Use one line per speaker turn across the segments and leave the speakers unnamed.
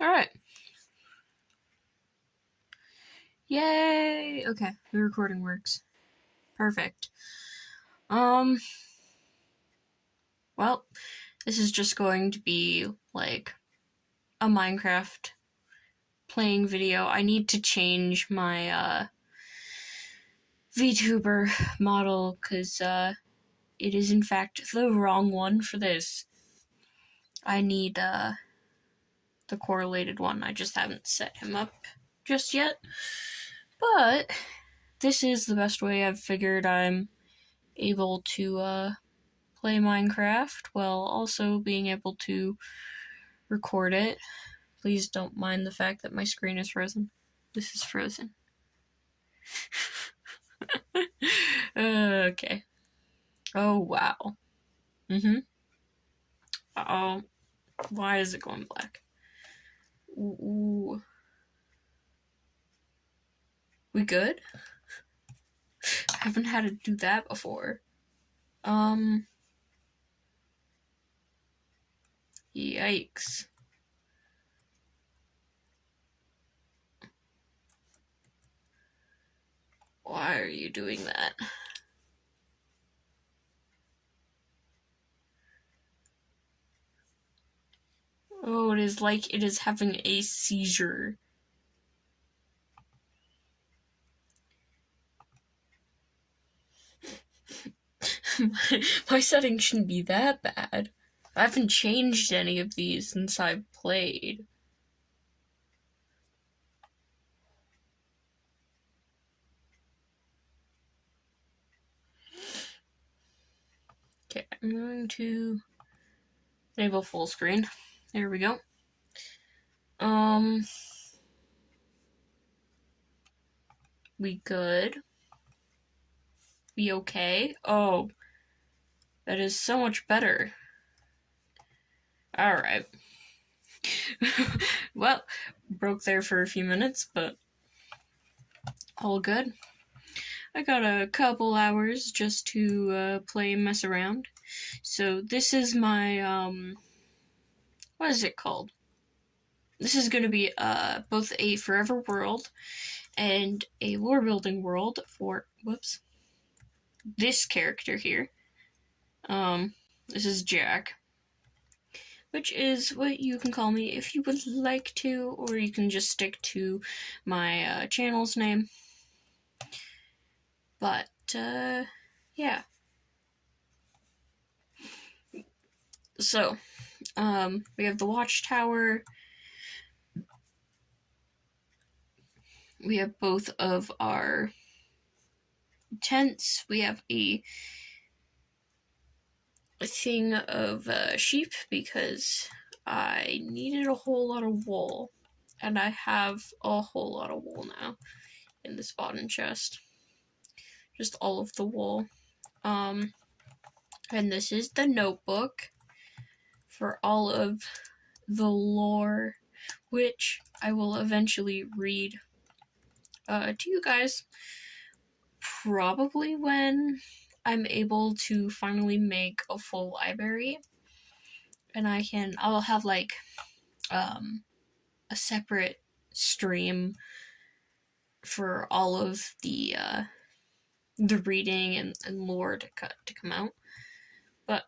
Alright. Yay! Okay, the recording works. Perfect. Well, this is just going to be, like, a Minecraft playing video. I need to change my, VTuber model, because, it is in fact the wrong one for this. I need, the correlated one. I just haven't set him up just yet. But this is the best way I've figured I'm able to, play Minecraft while also being able to record it. Please don't mind the fact that my screen is frozen. This is frozen. Okay. Oh, wow. Uh-oh. Why is it going black? Ooh. We good? I haven't had to do that before. Yikes. Why are you doing that? Oh, it is like it is having a seizure. my settings shouldn't be that bad. I haven't changed any of these since I've played. Okay, I'm going to enable full screen. There we go. We good? We okay? Oh, that is so much better. Alright. Well, broke there for a few minutes, but all good. I got a couple hours just to play and mess around. So this is my, what is it called? This is going to be both a forever world and a lore building world for, whoops, this character here. This is Jack, which is what you can call me if you would like to, or you can just stick to my channel's name. But, yeah. So, we have the watchtower. We have both of our tents. We have a thing of sheep because I needed a whole lot of wool, and I have a whole lot of wool now in this bottom chest. Just all of the wool. And this is the notebook for all of the lore, which I will eventually read to you guys, probably when I'm able to finally make a full library, and I'll have like a separate stream for all of the reading and lore to come out. But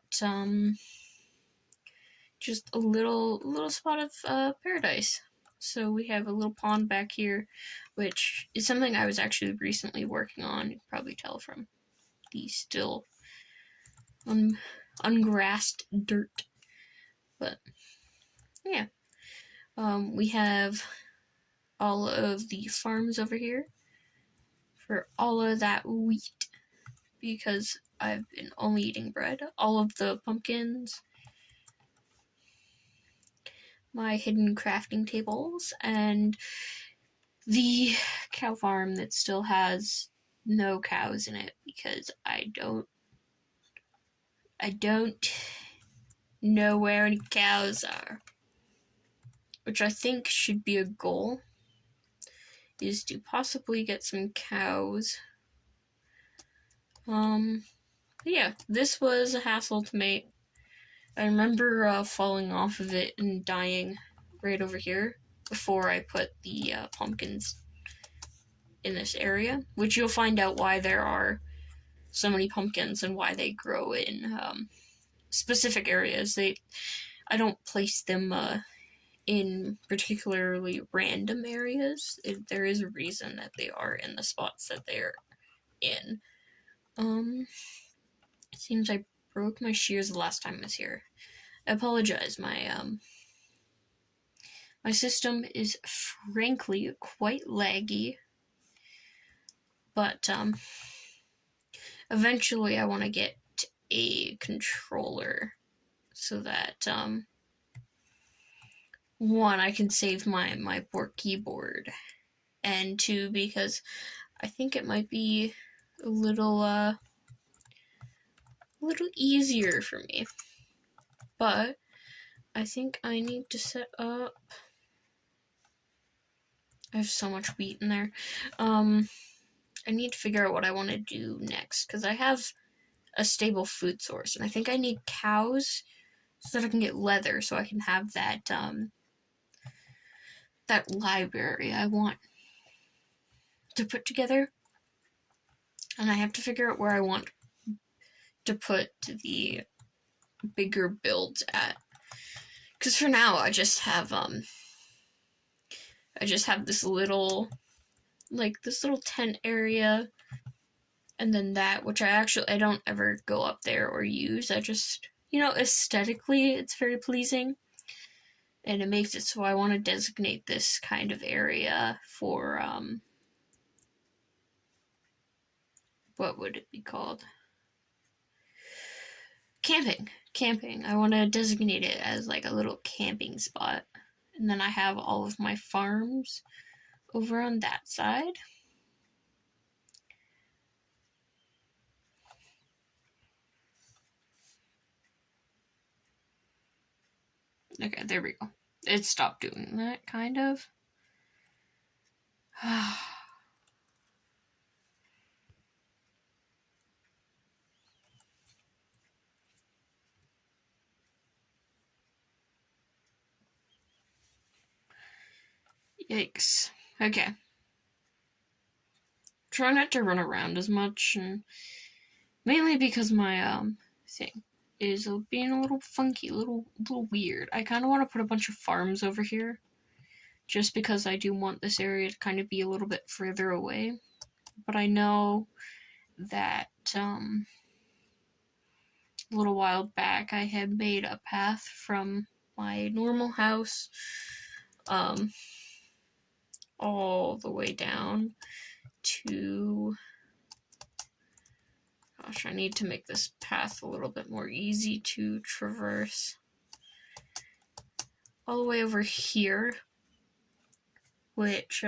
just a little spot of paradise. So we have a little pond back here, which is something I was actually recently working on. You can probably tell from the still ungrassed dirt. But yeah, we have all of the farms over here for all of that wheat, because I've been only eating bread. All of the pumpkins, my hidden crafting tables, and the cow farm that still has no cows in it because I don't know where any cows are, which I think should be a goal, is to possibly get some cows. Yeah, this was a hassle to make. I remember falling off of it and dying right over here before I put the pumpkins in this area, which you'll find out why there are so many pumpkins and why they grow in specific areas. I don't place them in particularly random areas. There is a reason that they are in the spots that they're in. It seems I broke my shears the last time I was here. I apologize. My system is frankly quite laggy, but eventually I want to get a controller so that one, I can save my poor keyboard, and two, because I think it might be a little easier for me. But I think I need to set up. I have so much wheat in there. I need to figure out what I want to do next, because I have a stable food source, and I think I need cows so that I can get leather, so I can have that that library I want to put together. And I have to figure out where I want to put the bigger builds at. Because for now, I just have this little tent area, and then that, which I don't ever go up there or use. I just, aesthetically, it's very pleasing, and it makes it so I want to designate this kind of area for, what would it be called? Camping. I want to designate it as like a little camping spot. And then I have all of my farms over on that side. Okay, there we go. It stopped doing that, kind of. Yikes. Okay. Try not to run around as much, and mainly because my thing is being a little funky, a little weird. I kind of want to put a bunch of farms over here, just because I do want this area to kind of be a little bit further away. But I know that a little while back I had made a path from my normal house all the way down to, gosh, I need to make this path a little bit more easy to traverse, all the way over here, which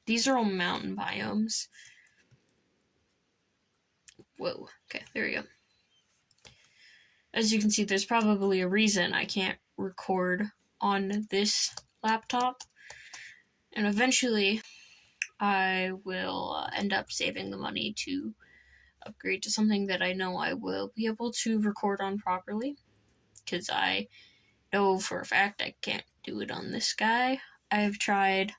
these are all mountain biomes. Whoa, okay, there we go. As you can see, there's probably a reason I can't record on this laptop, and eventually I will end up saving the money to upgrade to something that I know I will be able to record on properly, because I know for a fact I can't do it on this guy. I've tried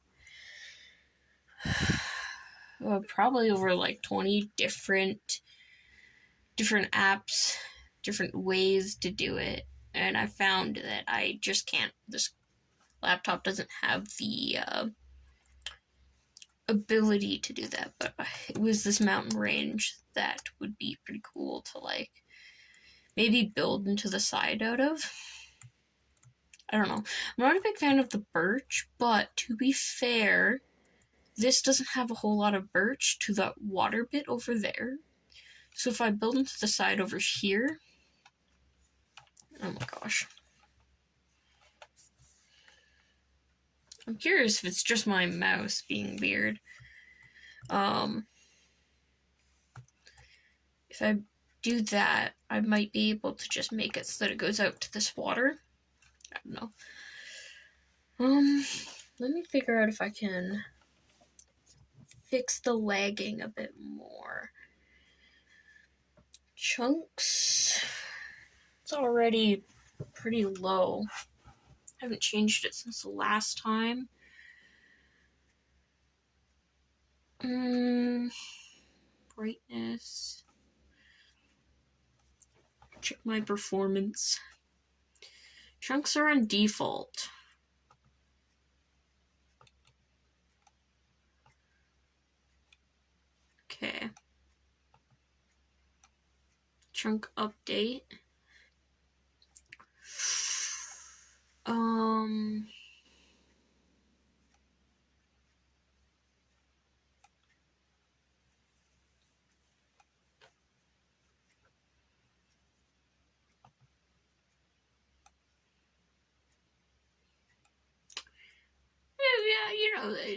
probably over like 20 different apps, different ways to do it, and I found that I just can't. This laptop doesn't have the ability to do that, but it was this mountain range that would be pretty cool to like maybe build into the side out of. I don't know. I'm not a big fan of the birch, but to be fair, this doesn't have a whole lot of birch to that water bit over there. So if I build into the side over here, oh my gosh. I'm curious if it's just my mouse being weird. If I do that, I might be able to just make it so that it goes out to this water. I don't know. Let me figure out if I can fix the lagging a bit more. Chunks. It's already pretty low. haven't changed it since the last time. Brightness. Check my performance. Chunks are on default. Okay. Chunk update.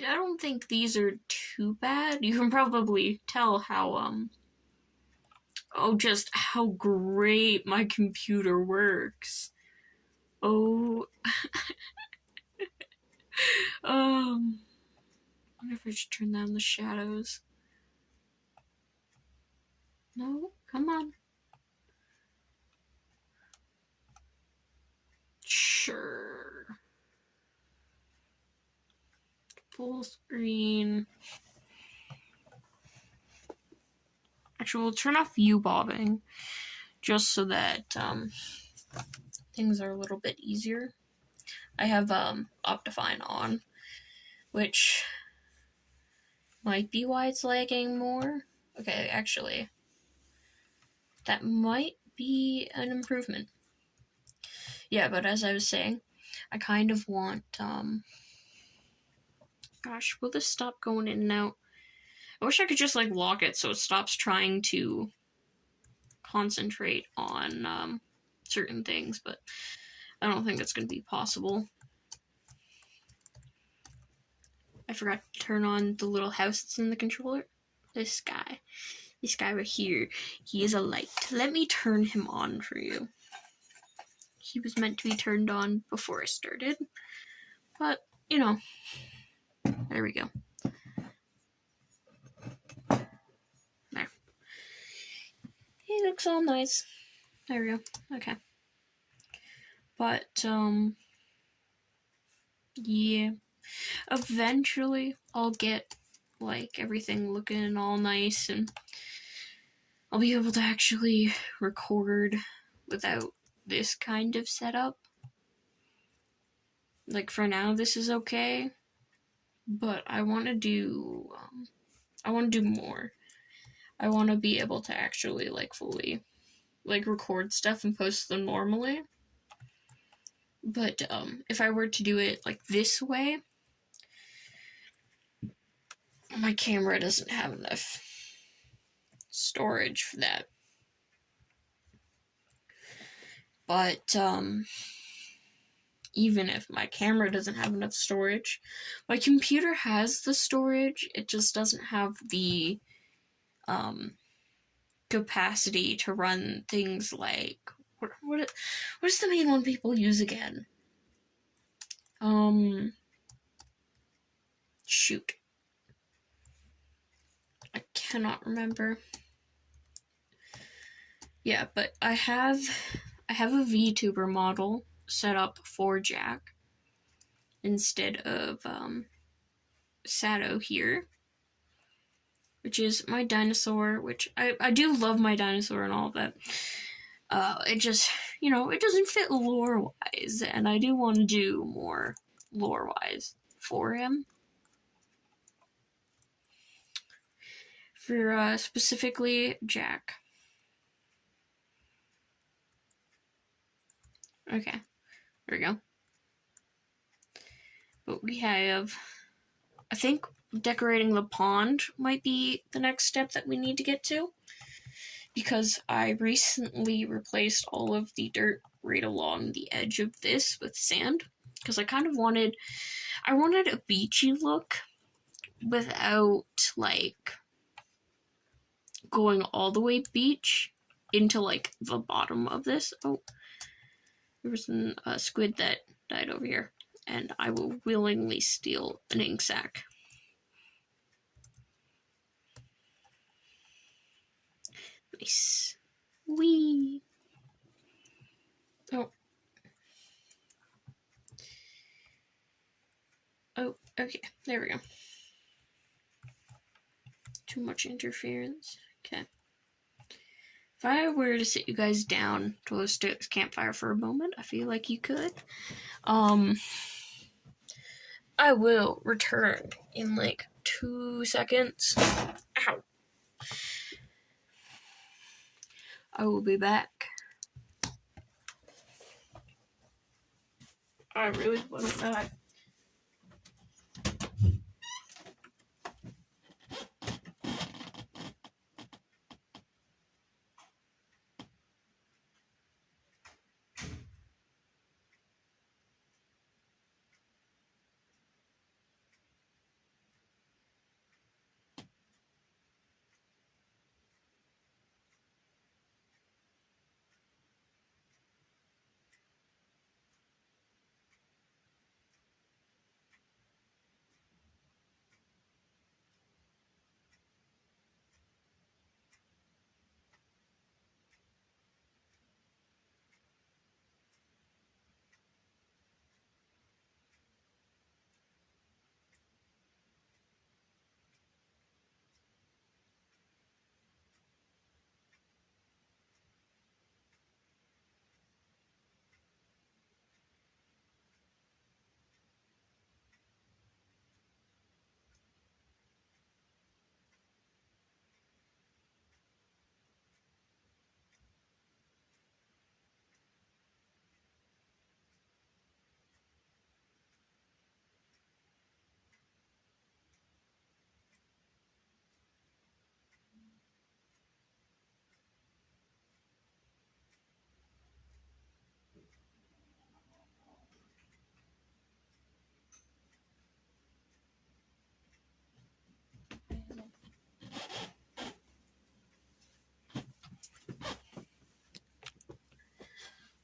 Yeah, I don't think these are too bad. You can probably tell how, just how great my computer works. Oh, I wonder if I should turn down the shadows. No, come on. Sure. Full screen. Actually, we'll turn off view bobbing just so that things are a little bit easier. I have Optifine on, which might be why it's lagging more. Okay, actually, that might be an improvement. Yeah, but as I was saying, I kind of want, gosh, will this stop going in and out? I wish I could just, like, lock it so it stops trying to concentrate on, certain things, but I don't think it's going to be possible. I forgot to turn on the little house that's in the controller. This guy right here, he is a light. Let me turn him on for you. He was meant to be turned on before I started, but, you know, there we go. There. He looks all nice. There we go. Okay. But, yeah. Eventually, I'll get, like, everything looking all nice, and I'll be able to actually record without this kind of setup. Like, for now, this is okay, but I want to do more. I want to be able to actually, like, fully, like, record stuff and post them normally. But, if I were to do it, like, this way, my camera doesn't have enough storage for that. But, even if my camera doesn't have enough storage, my computer has the storage, it just doesn't have the, capacity to run things like, what is the main one people use again? Shoot. I cannot remember. Yeah, but I have a VTuber model set up for Jack instead of Sato here, which is my dinosaur, which I do love my dinosaur and all, but it just, it doesn't fit lore-wise, and I do want to do more lore-wise for him. For specifically Jack. Okay, there we go. But we have, I think decorating the pond might be the next step that we need to get to, because I recently replaced all of the dirt right along the edge of this with sand, because I kind of wanted a beachy look without, like, going all the way beach into, like, the bottom of this. Oh, there was a squid that died over here, and I will willingly steal an ink sac. Nice. Whee! Oh. Oh, okay, there we go. Too much interference. Okay. If I were to sit you guys down to host a campfire for a moment, I feel like you could. I will return in like 2 seconds. Ow. I will be back. I really want to die.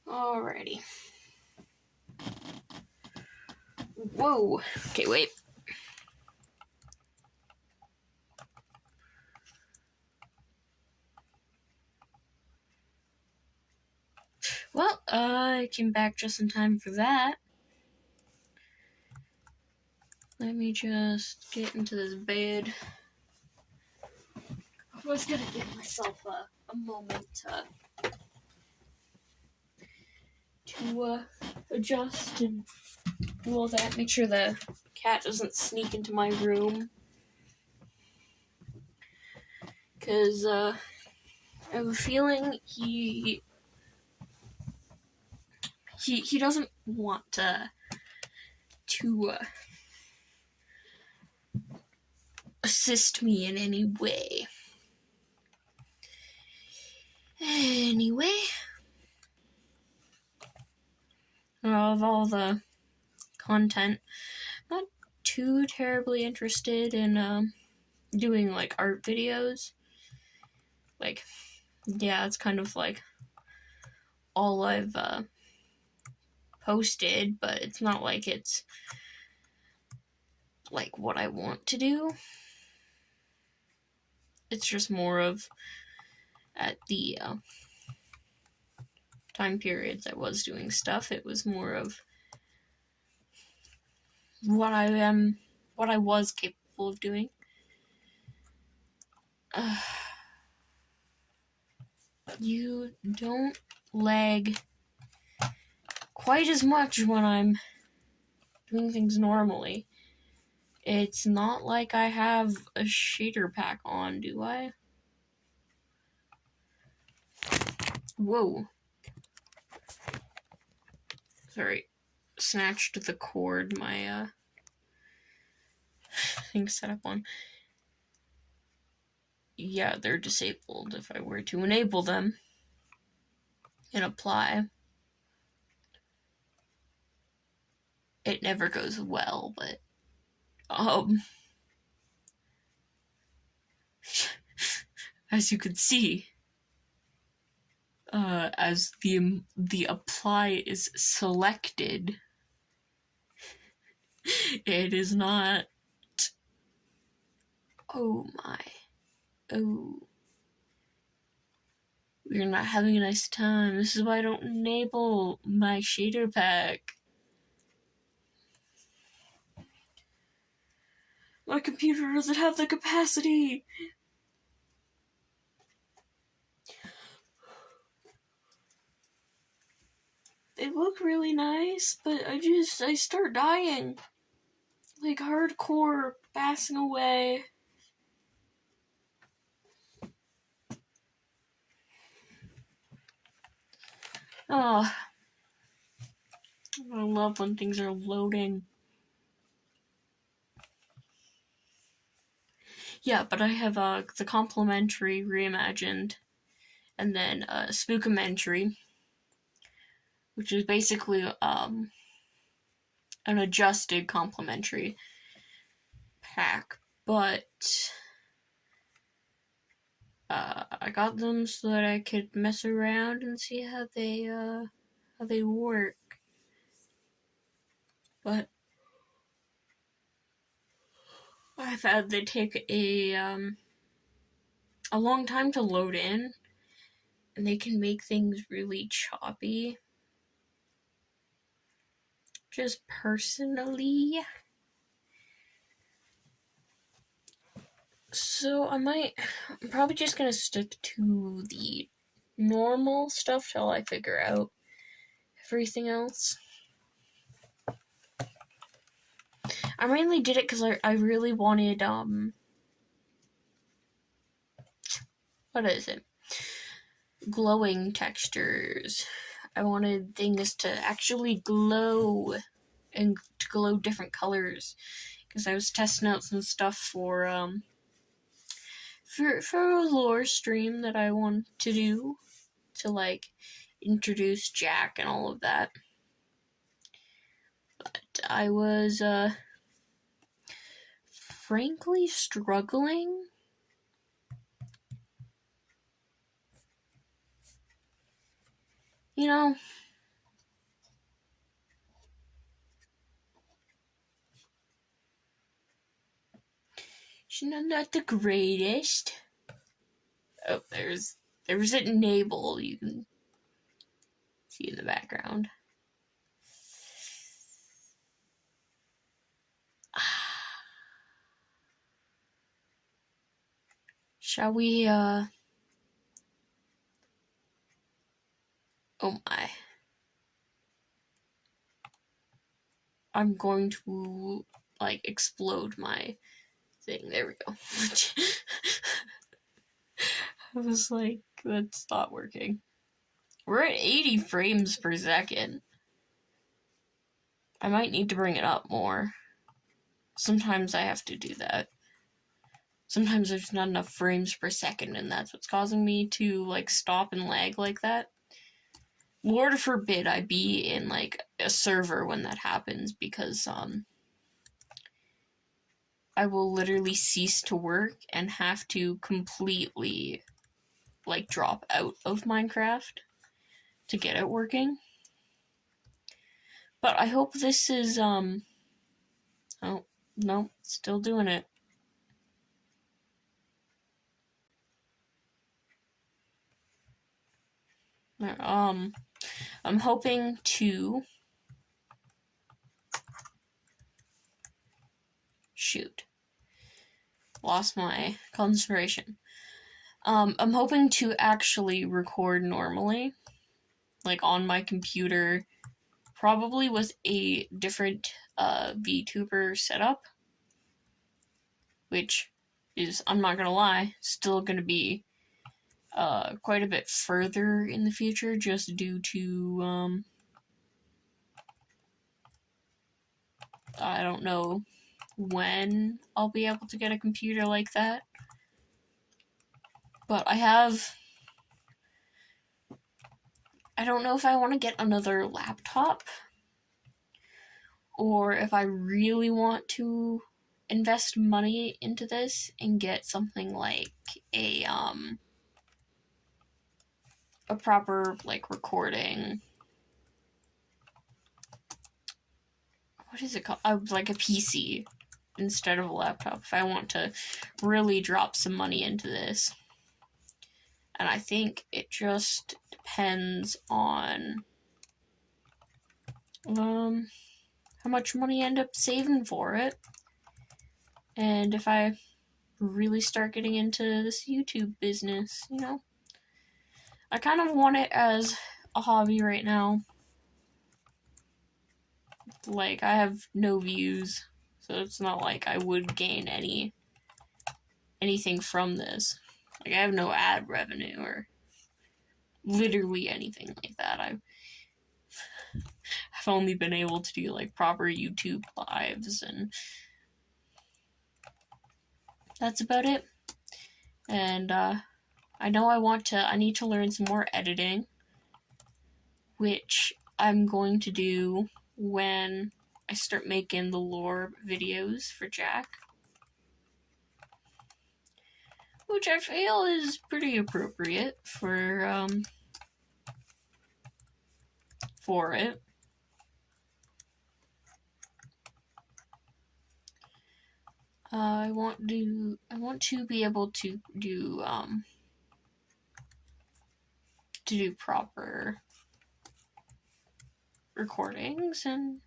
Alrighty. Whoa. Okay, wait. Well, I came back just in time for that. Let me just get into this bed. I was gonna give myself a moment to adjust and do all that. Make sure the cat doesn't sneak into my room. Because I have a feeling he doesn't want to assist me in any way. Anyway, of all the content, not too terribly interested in doing like art videos. Like, yeah, it's kind of like all I've posted, but it's not like it's like what I want to do. It's just more of at the time periods I was doing stuff, it was more of what I was capable of doing. You don't lag quite as much when I'm doing things normally. It's not like I have a shader pack on, do I? Whoa. Sorry. Snatched the cord my thing set up on. Yeah, they're disabled. If I were to enable them and apply, it never goes well, but as you can see, as the apply is selected, it is not. Oh my. Oh. We're not having a nice time. This is why I don't enable my shader pack. My computer doesn't have the capacity. They look really nice, but I start dying. Like hardcore passing away. Oh, I love when things are loading. Yeah, but I have the complimentary reimagined, and then spookamentary, which is basically an adjusted complimentary pack. But I got them so that I could mess around and see how they work. But I've had they take a long time to load in, and they can make things really choppy. Just personally. So I'm probably just gonna stick to the normal stuff till I figure out everything else. I mainly did it because I really wanted, what is it? Glowing textures. I wanted things to actually glow and to glow different colors, because I was testing out some stuff for a lore stream that I want to do to like introduce Jack and all of that. But I was frankly struggling. You know, she's not the greatest. Oh, there's an enable you can see in the background. Shall we, oh my. I'm going to, like, explode my thing. There we go. I was like, that's not working. We're at 80 frames per second. I might need to bring it up more. Sometimes I have to do that. Sometimes there's not enough frames per second, and that's what's causing me to, like, stop and lag like that. Lord forbid I be in, like, a server when that happens, because, I will literally cease to work and have to completely, like, drop out of Minecraft to get it working. But I hope this is, oh, no, still doing it. I'm hoping to shoot. Lost my concentration. I'm hoping to actually record normally, like on my computer, probably with a different VTuber setup, which is, I'm not gonna lie, still gonna be quite a bit further in the future, just due to I don't know when I'll be able to get a computer like that. But I don't know if I want to get another laptop, or if I really want to invest money into this and get something like a proper, like, recording, what is it called? Like a PC instead of a laptop, if I want to really drop some money into this. And I think it just depends on how much money I end up saving for it. And if I really start getting into this YouTube business, you know, I kind of want it as a hobby right now. Like, I have no views, so it's not like I would gain anything from this. Like, I have no ad revenue or literally anything like that. I've only been able to do like proper YouTube lives, and that's about it. And I know I need to learn some more editing, which I'm going to do when I start making the lore videos for Jack, which I feel is pretty appropriate for it. I want to be able to do proper recordings, and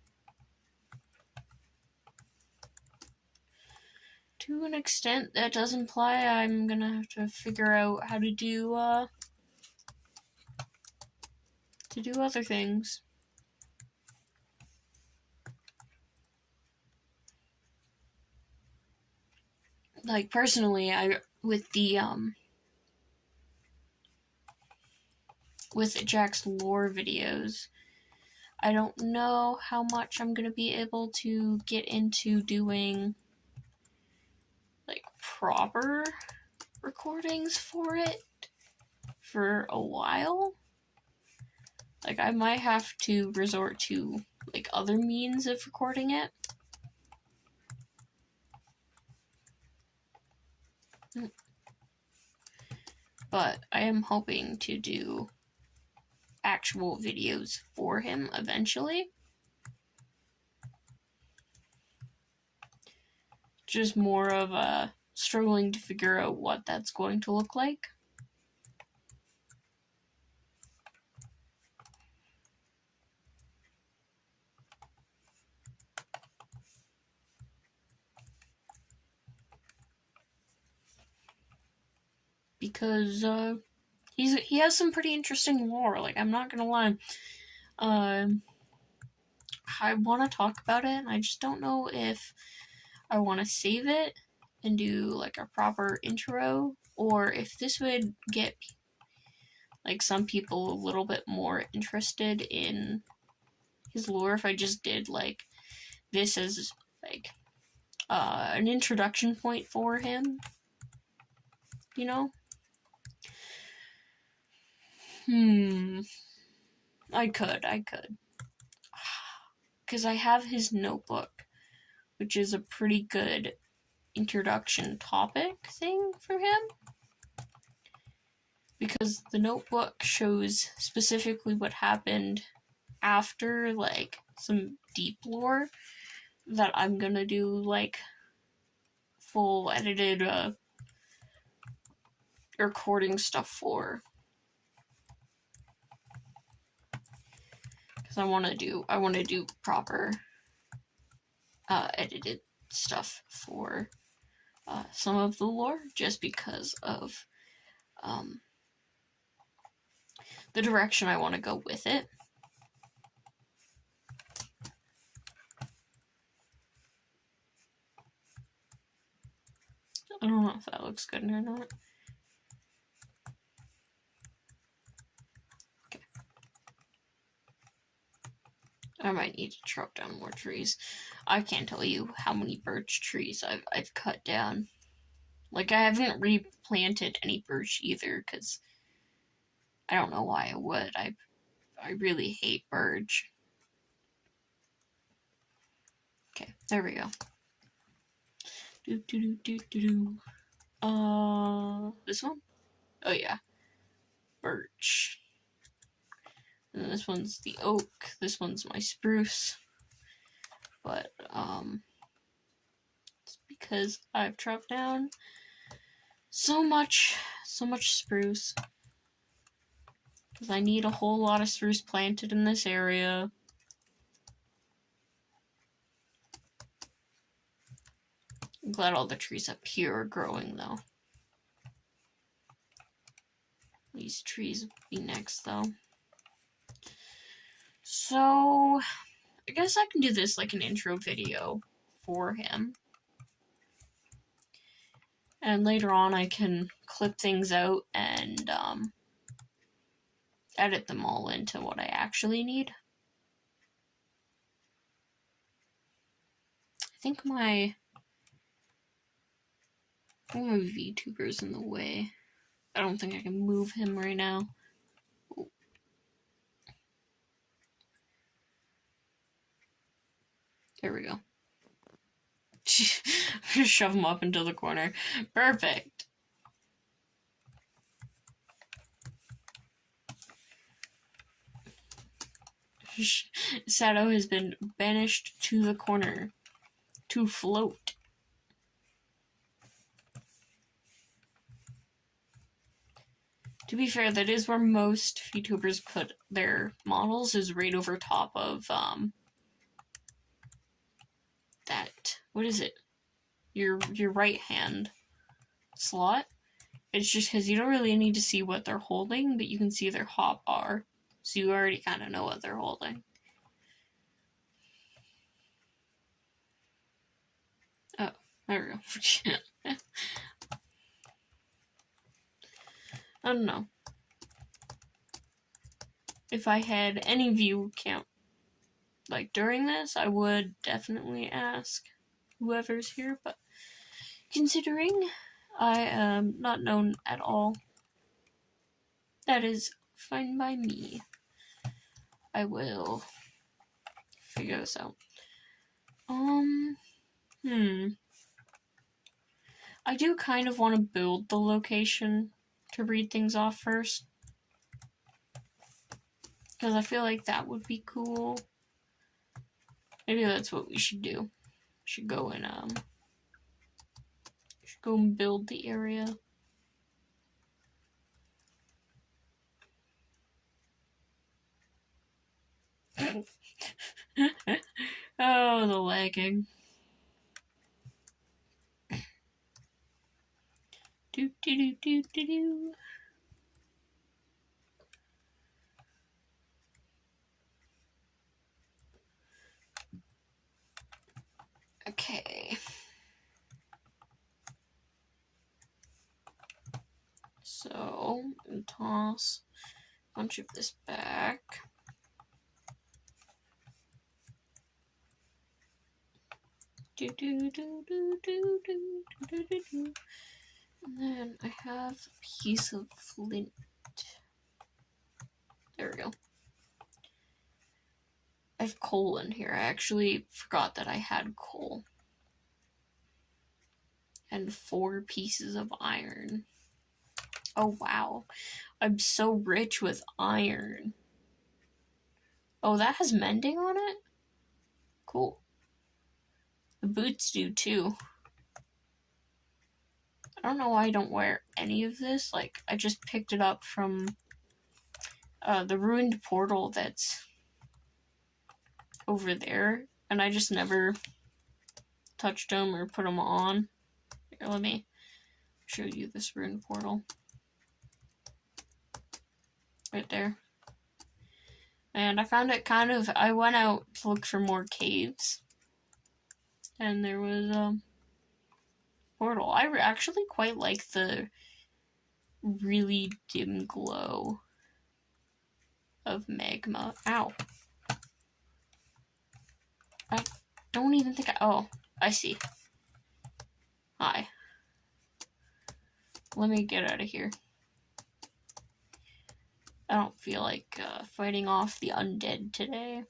to an extent that does imply I'm gonna have to figure out how to do other things. Like, personally, with Jack's lore videos, I don't know how much I'm gonna be able to get into doing like proper recordings for it for a while. Like, I might have to resort to like other means of recording it. But I am hoping to do actual videos for him eventually. Just more of a struggling to figure out what that's going to look like. Because he has some pretty interesting lore. Like, I'm not gonna lie. I want to talk about it, and I just don't know if I want to save it and do like a proper intro, or if this would get like some people a little bit more interested in his lore if I just did like this as like an introduction point for him, you know? I could. Because I have his notebook, which is a pretty good introduction topic thing for him. Because the notebook shows specifically what happened after, like, some deep lore that I'm gonna do, like, full edited recording stuff for. Because I want to do proper edited stuff for some of the lore, just because of the direction I want to go with it. I don't know if that looks good or not. Okay. I might need to chop down more trees. I can't tell you how many birch trees I've cut down. Like, I haven't replanted any birch either, because I don't know why I would. I really hate birch. Okay, there we go. This one? Oh yeah. Birch. And this one's the oak. This one's my spruce. But, it's because I've chopped down so much spruce. Because I need a whole lot of spruce planted in this area. I'm glad all the trees up here are growing, though. These trees will be next, though. So, I guess I can do this like an intro video for him. And later on I can clip things out and edit them all into what I actually need. I think my VTuber's in the way. I don't think I can move him right now. Ooh. There we go. Just shove him up into the corner. Perfect. Sato has been banished to the corner to float. To be fair, that is where most VTubers put their models, is right over top of that, what is it? Your right hand slot. It's just because you don't really need to see what they're holding, but you can see their hot bar. So you already kind of know what they're holding. Oh, there we go. I don't know. If I had any view count, like during this, I would definitely ask whoever's here, but considering I am not known at all, that is fine by me. I will figure this out. I do kind of want to build the location to read things off first, because I feel like that would be cool. Maybe that's what we should do. We should go and build the area. Oh, the lagging. Do do do do do do. Okay. So, I'll toss a bunch of this back. Do do do do do do do do do. And then I have a piece of flint. There we go. I have coal in here. I actually forgot that I had coal. And 4 pieces of iron. Oh wow. I'm so rich with iron. Oh, that has mending on it? Cool. The boots do too. I don't know why I don't wear any of this. Like, I just picked it up from the ruined portal that's over there, and I just never touched them or put them on. Here, let me show you this ruined portal. Right there. And I found it I went out to look for more caves, and there was a portal. I actually quite like the really dim glow of magma. Ow. I don't even think oh, I see. Hi. Let me get out of here. I don't feel like fighting off the undead today.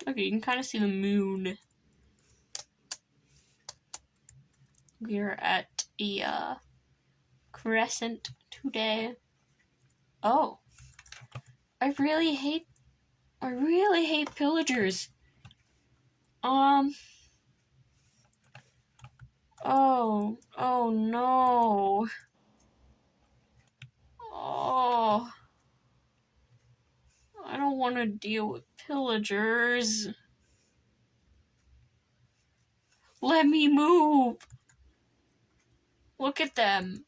Okay, you can kind of see the moon. We're at a crescent today. Oh. I really hate pillagers. Oh no. don't want to deal with pillagers. Let me move! Look at them.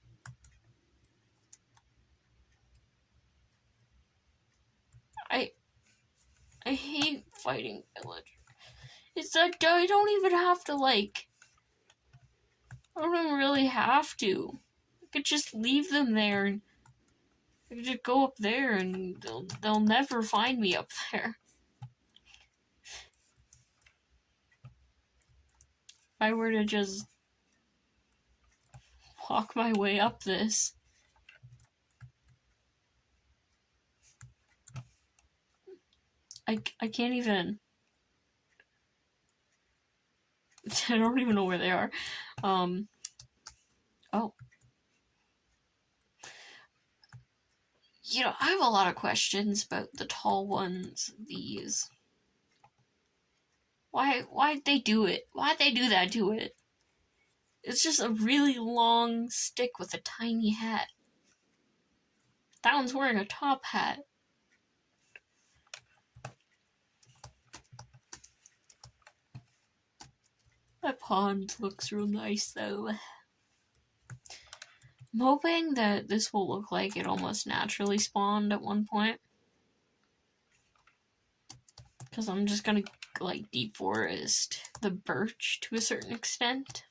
I hate fighting villagers. It's like, I don't even have to, I don't even really have to. I could just leave them there, and I could just go up there, and they'll never find me up there. If I were to just walk my way up this. I can't even. I don't even know where they are. Oh. You know, I have a lot of questions about the tall ones, these. Why'd they do it? Why'd they do that to it? It's just a really long stick with a tiny hat. That one's wearing a top hat. That pond looks real nice, though. I'm hoping that this will look like it almost naturally spawned at one point. Because I'm just gonna, deforest the birch to a certain extent.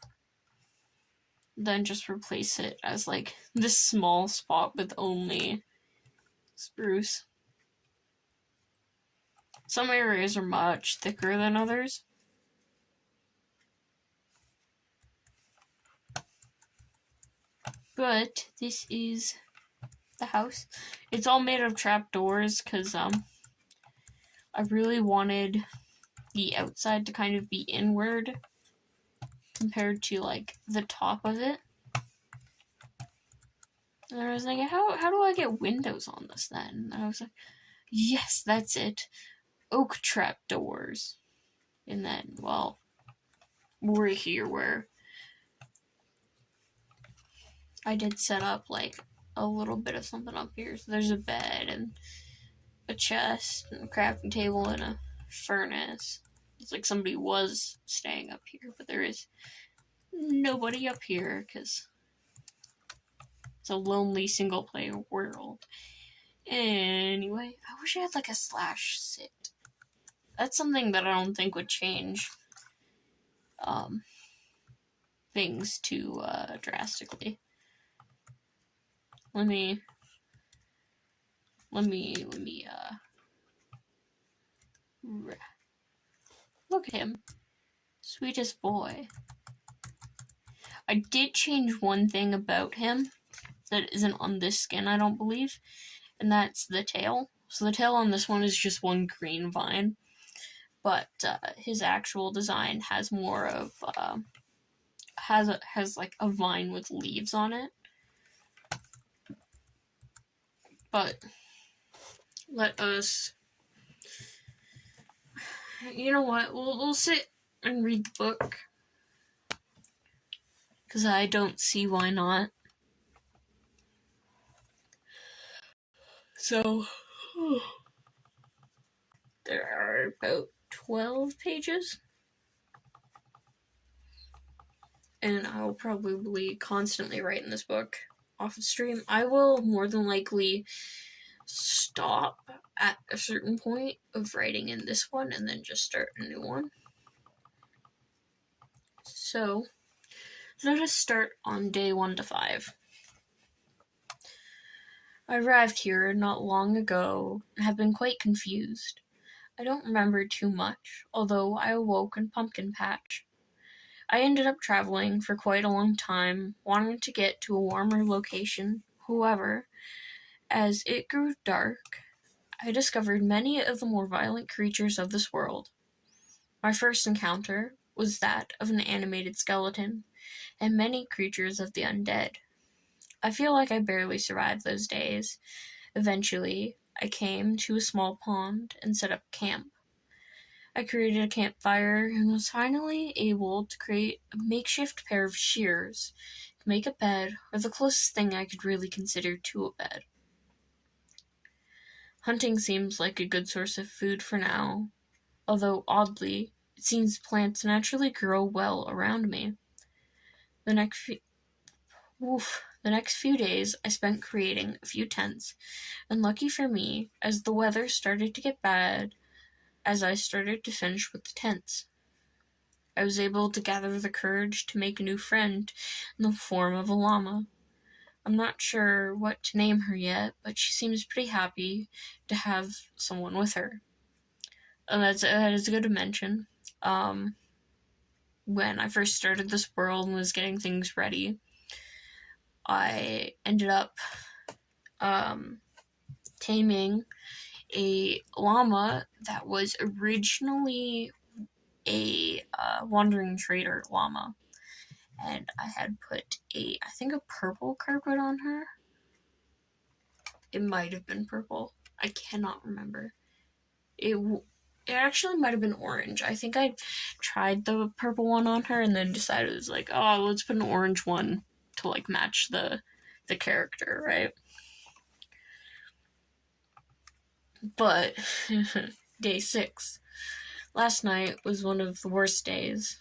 Then just replace it as, this small spot with only spruce. Some areas are much thicker than others. But this is the house. It's all made of trapdoors because I really wanted the outside to kind of be inward compared to the top of it. And I was like, how do I get windows on this then? And I was like, yes, that's it. Oak trapdoors. And then, well, we're here where I did set up a little bit of something up here. So there's a bed and a chest and a crafting table and a furnace. It's like somebody was staying up here, but there is nobody up here because it's a lonely single player world. Anyway, I wish I had a slash sit. That's something that I don't think would change things too drastically. Let me look at him. Sweetest boy. I did change one thing about him that isn't on this skin, I don't believe, and that's the tail. So the tail on this one is just one green vine, but his actual design has more of has a vine with leaves on it. But let us. You know what? We'll sit and read the book because I don't see why not. So there are about 12 pages. And I'll probably constantly write in this book off the stream. I will more than likely stop at a certain point of writing in this one and then just start a new one. So let us start on day 1 to 5. I arrived here not long ago and have been quite confused. I don't remember too much, although I awoke in Pumpkin Patch. I ended up traveling for quite a long time, wanting to get to a warmer location. However, as it grew dark, I discovered many of the more violent creatures of this world. My first encounter was that of an animated skeleton, and many creatures of the undead. I feel like I barely survived those days. Eventually, I came to a small pond and set up camp. I created a campfire and was finally able to create a makeshift pair of shears to make a bed, or the closest thing I could really consider to a bed. Hunting seems like a good source of food for now, although oddly, it seems plants naturally grow well around me. The next few, the next few days I spent creating a few tents, and lucky for me, as the weather started to get bad, as I started to finish with the tents, I was able to gather the courage to make a new friend in the form of a llama. I'm not sure what to name her yet, but she seems pretty happy to have someone with her. And that is good to mention. When I first started this world and was getting things ready, I ended up taming a llama that was originally a wandering trader llama. And I had put I think a purple carpet on her. It might have been purple. I cannot remember. It actually might have been orange. I think I tried the purple one on her and then decided it was like, oh, let's put an orange one to like match the character, right? But day 6. Last night was one of the worst days.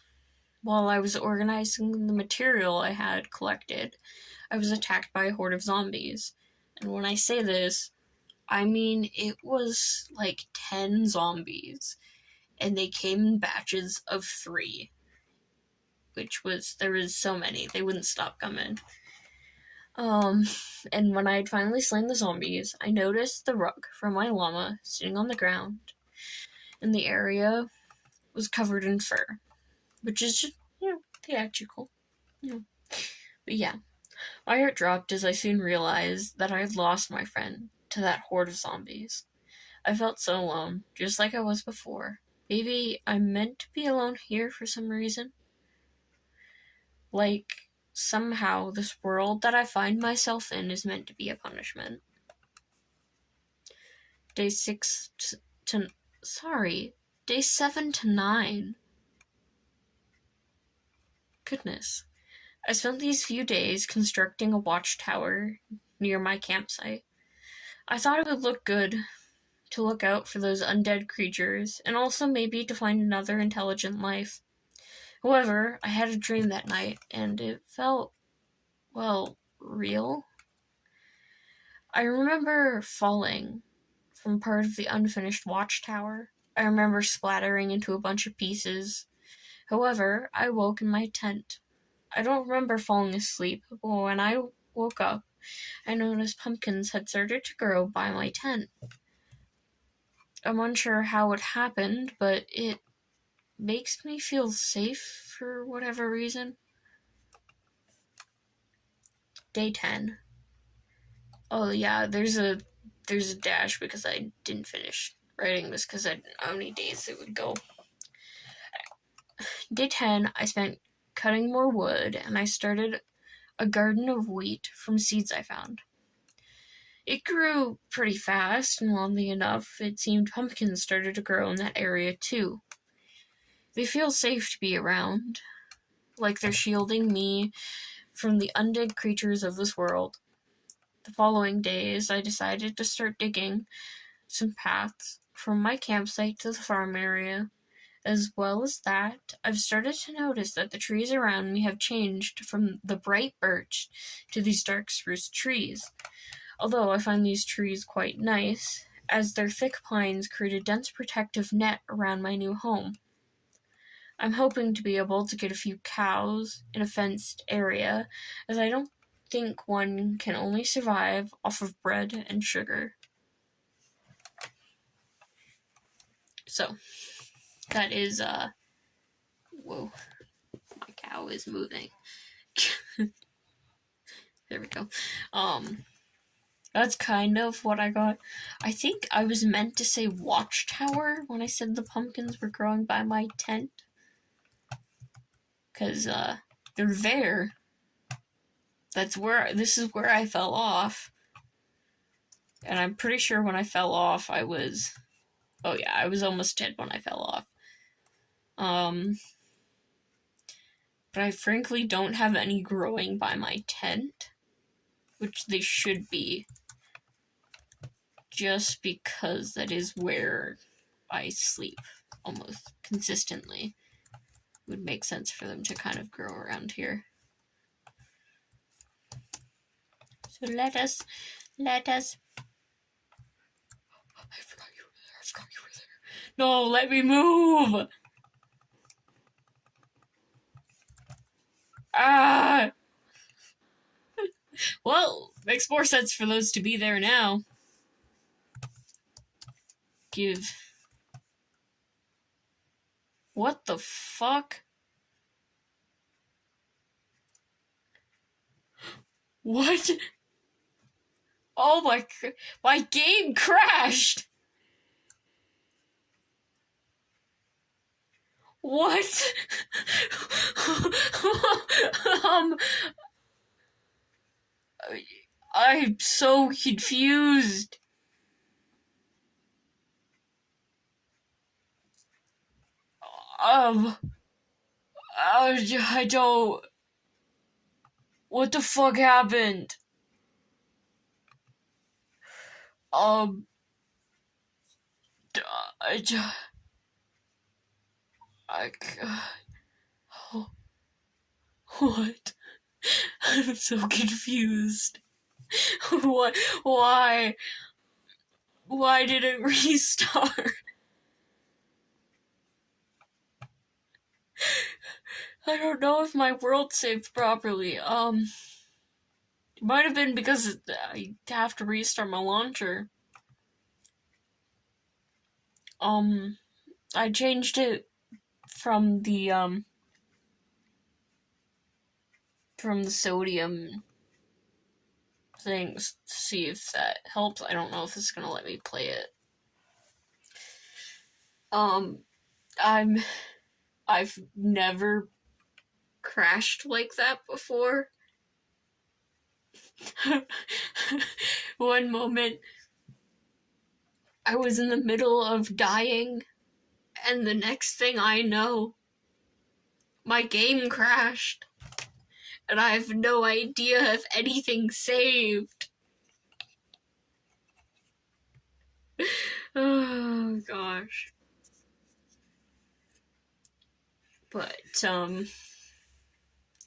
While I was organizing the material I had collected, I was attacked by a horde of zombies. And when I say this, I mean it was like 10 zombies. And they came in batches of 3. There was so many, they wouldn't stop coming. And when I had finally slain the zombies, I noticed the rug from my llama sitting on the ground, and the area was covered in fur, which is just, theatrical. But yeah, my heart dropped as I soon realized that I had lost my friend to that horde of zombies. I felt so alone, just like I was before. Maybe I'm meant to be alone here for some reason. Like, somehow this world that I find myself in is meant to be a punishment. Day 7 to 9. Goodness. I spent these few days constructing a watchtower near my campsite. I thought it would look good to look out for those undead creatures, and also maybe to find another intelligent life. However, I had a dream that night, and it felt, real. I remember falling from part of the unfinished watchtower. I remember splattering into a bunch of pieces. However, I woke in my tent. I don't remember falling asleep, but when I woke up, I noticed pumpkins had started to grow by my tent. I'm unsure how it happened, but it makes me feel safe for whatever reason. Day 10. Oh yeah, there's a dash because I didn't finish writing this because I didn't know how many days it would go. Day 10, I spent cutting more wood, and I started a garden of wheat from seeds I found. It grew pretty fast, and oddly enough, it seemed pumpkins started to grow in that area too. They feel safe to be around, like they're shielding me from the undead creatures of this world. The following days, I decided to start digging some paths from my campsite to the farm area. As well as that, I've started to notice that the trees around me have changed from the bright birch to these dark spruce trees. Although I find these trees quite nice, as their thick pines create a dense protective net around my new home. I'm hoping to be able to get a few cows in a fenced area, as I don't think one can only survive off of bread and sugar. So, that is, whoa, my cow is moving. There we go. That's kind of what I got. I think I was meant to say watchtower when I said the pumpkins were growing by my tent. Because, they're there. This is where I fell off. And I'm pretty sure when I fell off, I was almost dead when I fell off. But I frankly don't have any growing by my tent, which they should be. just because that is where I sleep almost consistently. It would make sense for them to kind of grow around here. So let us. I forgot you were there. No, let me move! Ah! Well, makes more sense for those to be there now. What the fuck? What? Oh my game crashed! What? I'm so confused. I don't. What the fuck happened? I. What? I'm so confused. What? Why? Why did it restart? I don't know if my world saved properly. It might have been because I have to restart my launcher. I changed it from the sodium things to see if that helps. I don't know if it's gonna let me play it. I've never crashed like that before. One moment, I was in the middle of dying, and the next thing I know, my game crashed, and I have no idea if anything saved. Oh, gosh. But,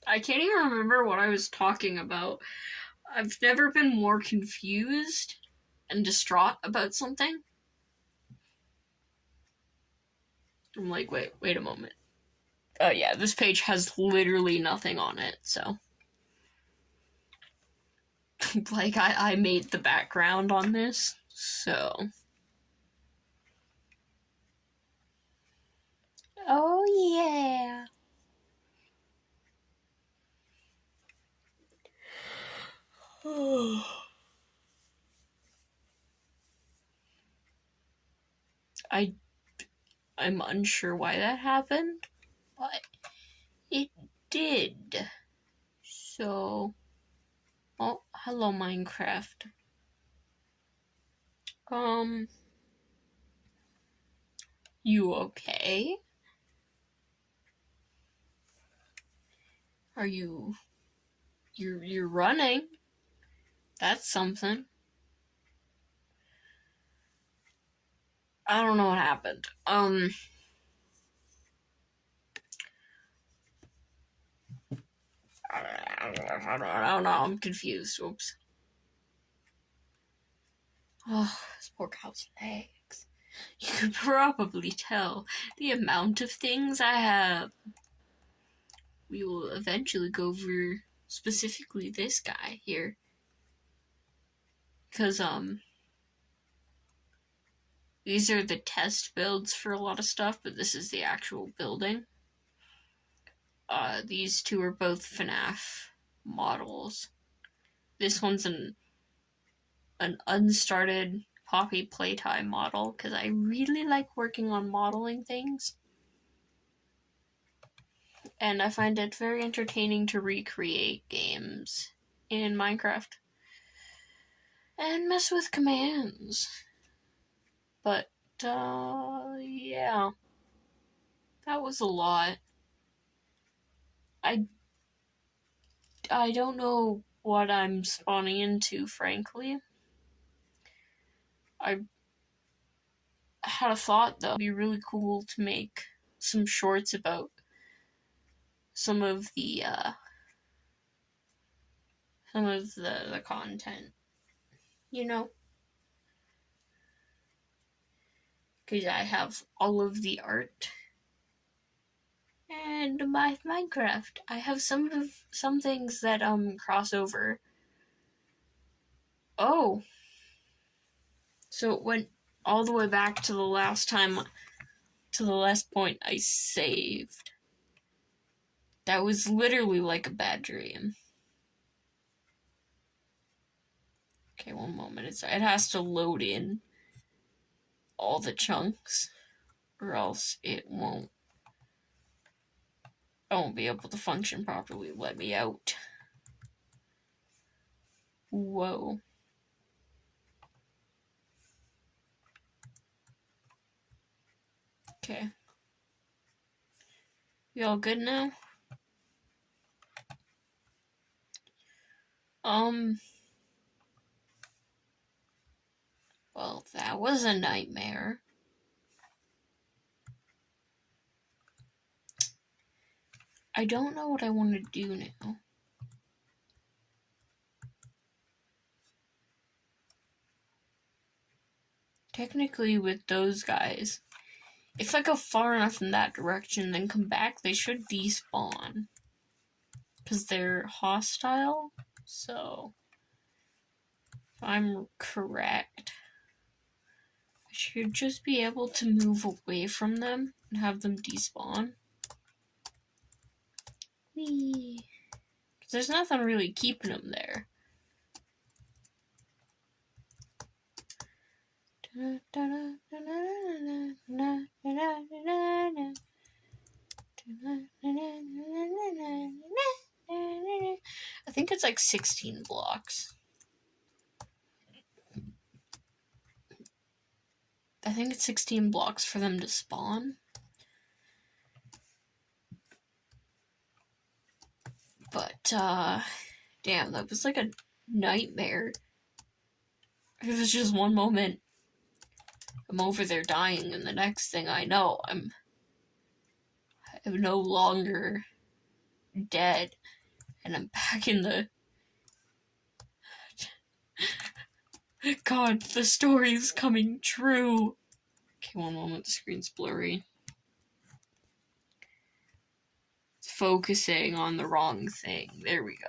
I can't even remember what I was talking about. I've never been more confused and distraught about something. I'm like, wait a moment. Yeah, this page has literally nothing on it, so. Like, I made the background on this, so. Oh, yeah. I'm unsure why that happened, but it did. So, oh, hello Minecraft. You okay? Are you're running? That's something. I don't know what happened. I don't know. I'm confused. Oops. Oh, this poor cow's legs. You could probably tell the amount of things I have. We will eventually go over specifically this guy here. Because, these are the test builds for a lot of stuff, but this is the actual building. These two are both FNAF models. This one's an unstarted Poppy Playtime model, because I really like working on modeling things. And I find it very entertaining to recreate games in Minecraft. And mess with commands. But, yeah. That was a lot. I don't know what I'm spawning into, frankly. I had a thought, though. It'd be really cool to make some shorts about some of the content, you know? Because I have all of the art. And my Minecraft, I have some things that cross over. Oh, so it went all the way back to the last point I saved. That was literally like a bad dream. Okay, one moment. It has to load in all the chunks, or else I won't be able to function properly. Let me out. Whoa. Okay. You all good now? Well, that was a nightmare. I don't know what I want to do now. Technically, with those guys, if I go far enough in that direction, then come back, they should despawn. Because they're hostile, so if I'm correct, I should just be able to move away from them and have them despawn. Whee! Because there's nothing really keeping them there. I think it's like 16 blocks. I think it's 16 blocks for them to spawn. But, damn, that was like a nightmare. It was just one moment I'm over there dying, and the next thing I know, I'm no longer dead, and I'm back in the... God, the story's coming true. Okay, one moment, the screen's blurry. It's focusing on the wrong thing. There we go.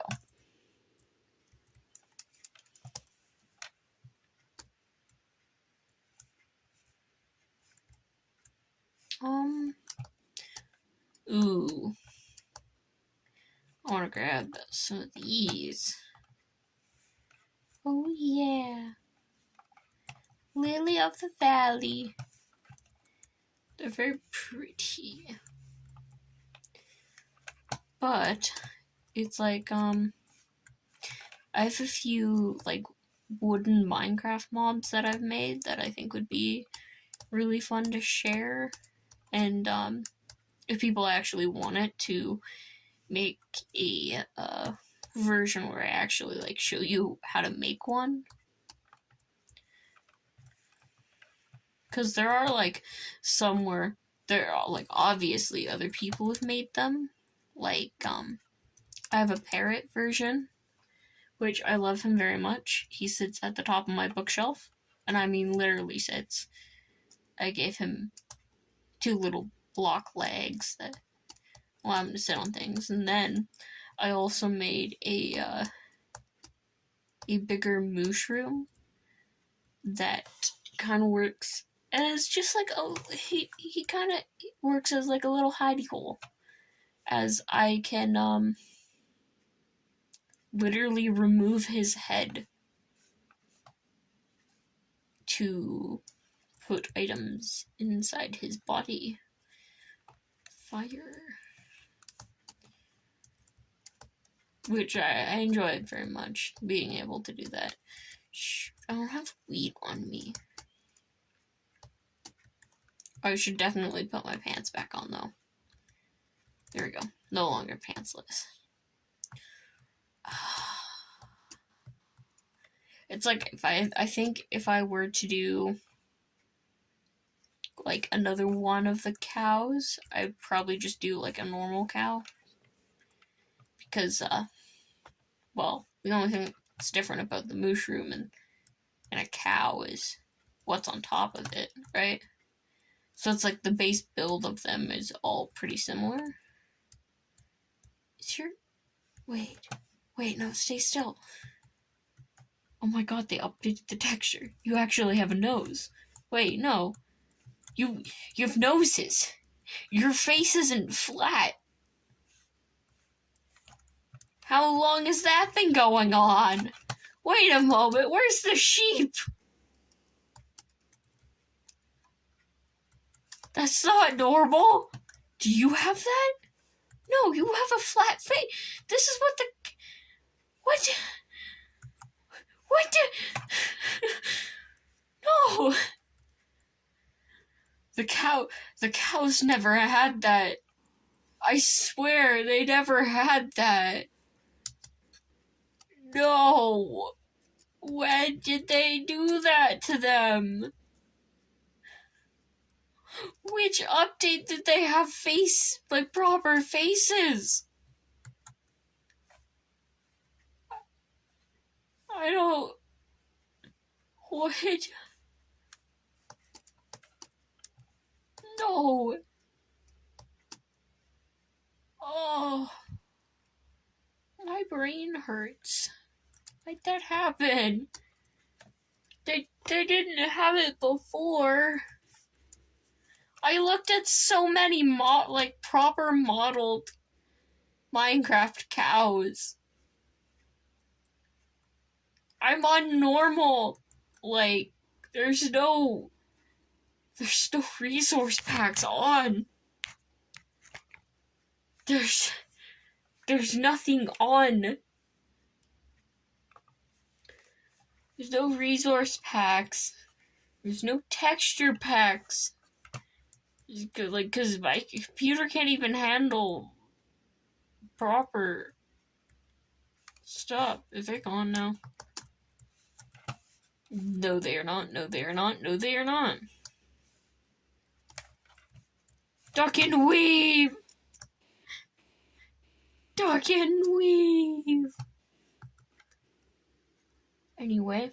Ooh. I want to grab some of these. Oh yeah. Lily of the Valley. They're very pretty. But it's like, I have a few like wooden Minecraft mobs that I've made that I think would be really fun to share. And if people actually wanted to make a version where I actually like show you how to make one. Because there are like somewhere there are like obviously other people have made them. Like I have a parrot version, which I love him very much. He sits at the top of my bookshelf, and I mean literally sits. I gave him 2 little block legs that allow him to sit on things, and then I also made a bigger mushroom that kind of works as just like he kind of works as like a little hidey hole, as I can literally remove his head to put items inside his body. Fire. Which I enjoyed very much, being able to do that. I don't have wheat on me. I should definitely put my pants back on, though. There we go. No longer pantsless. It's like I think if I were to do like another one of the cows, I'd probably just do like a normal cow. Because well, the only thing that's different about the mushroom and a cow is what's on top of it, right? So it's like the base build of them is all pretty similar. Is your wait, no, stay still. Oh my god, they updated the texture. You actually have a nose. Wait, no. You have noses. Your face isn't flat. How long has that been going on? Wait a moment, where's the sheep? That's not normal. Do you have that? No, you have a flat face. This is what the... What? What No! The cows never had that. I swear, they never had that. No! When did they do that to them? Which update did they have proper faces? I don't... What? No. Oh. My brain hurts. Why'd that happen? They didn't have it before. I looked at so many proper modeled Minecraft cows. I'm on normal. Like, there's no resource packs on. There's nothing on. There's no resource packs. There's no texture packs. Because my computer can't even handle proper stuff. Is they gone now? No, they are not. No, they are not. No, they are not. Duck and weave! Duck and weave! Anyway.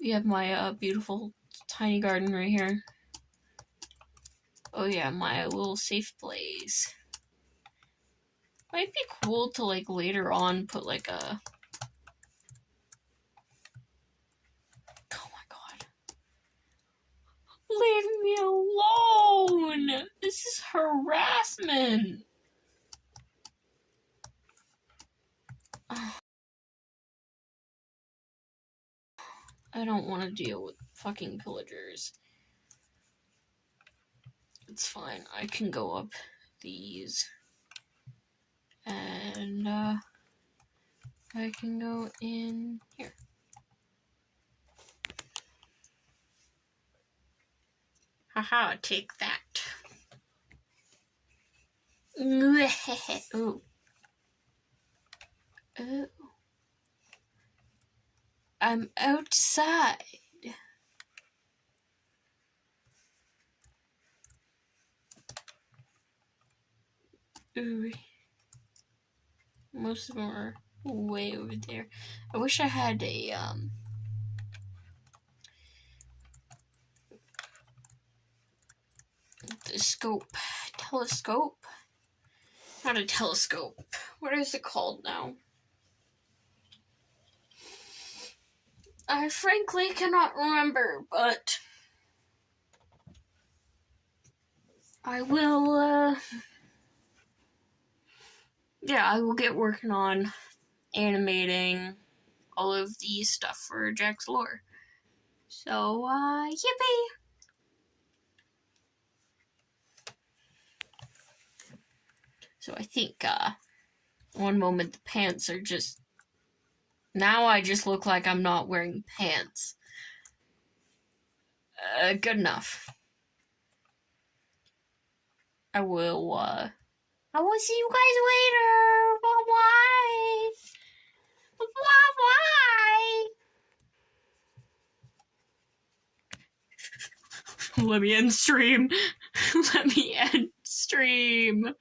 We have my beautiful tiny garden right here. Oh yeah, my little safe place. Might be cool to later on put a... Oh my god. Leave me alone! This is harassment! I don't want to deal with fucking pillagers. It's fine. I can go up these. And, I can go in here. Haha, take that. Ooh. Oh. I'm outside. Ooh. Most of them are way over there. I wish I had a, telescope? Not a telescope. What is it called now? I frankly cannot remember, but I will, I will get working on animating all of the stuff for Jack's lore. So, yippee! So I think, one moment the pants are just... Now I just look like I'm not wearing pants. Good enough. I will see you guys later. Bye-bye. Let me end stream. Let me end stream.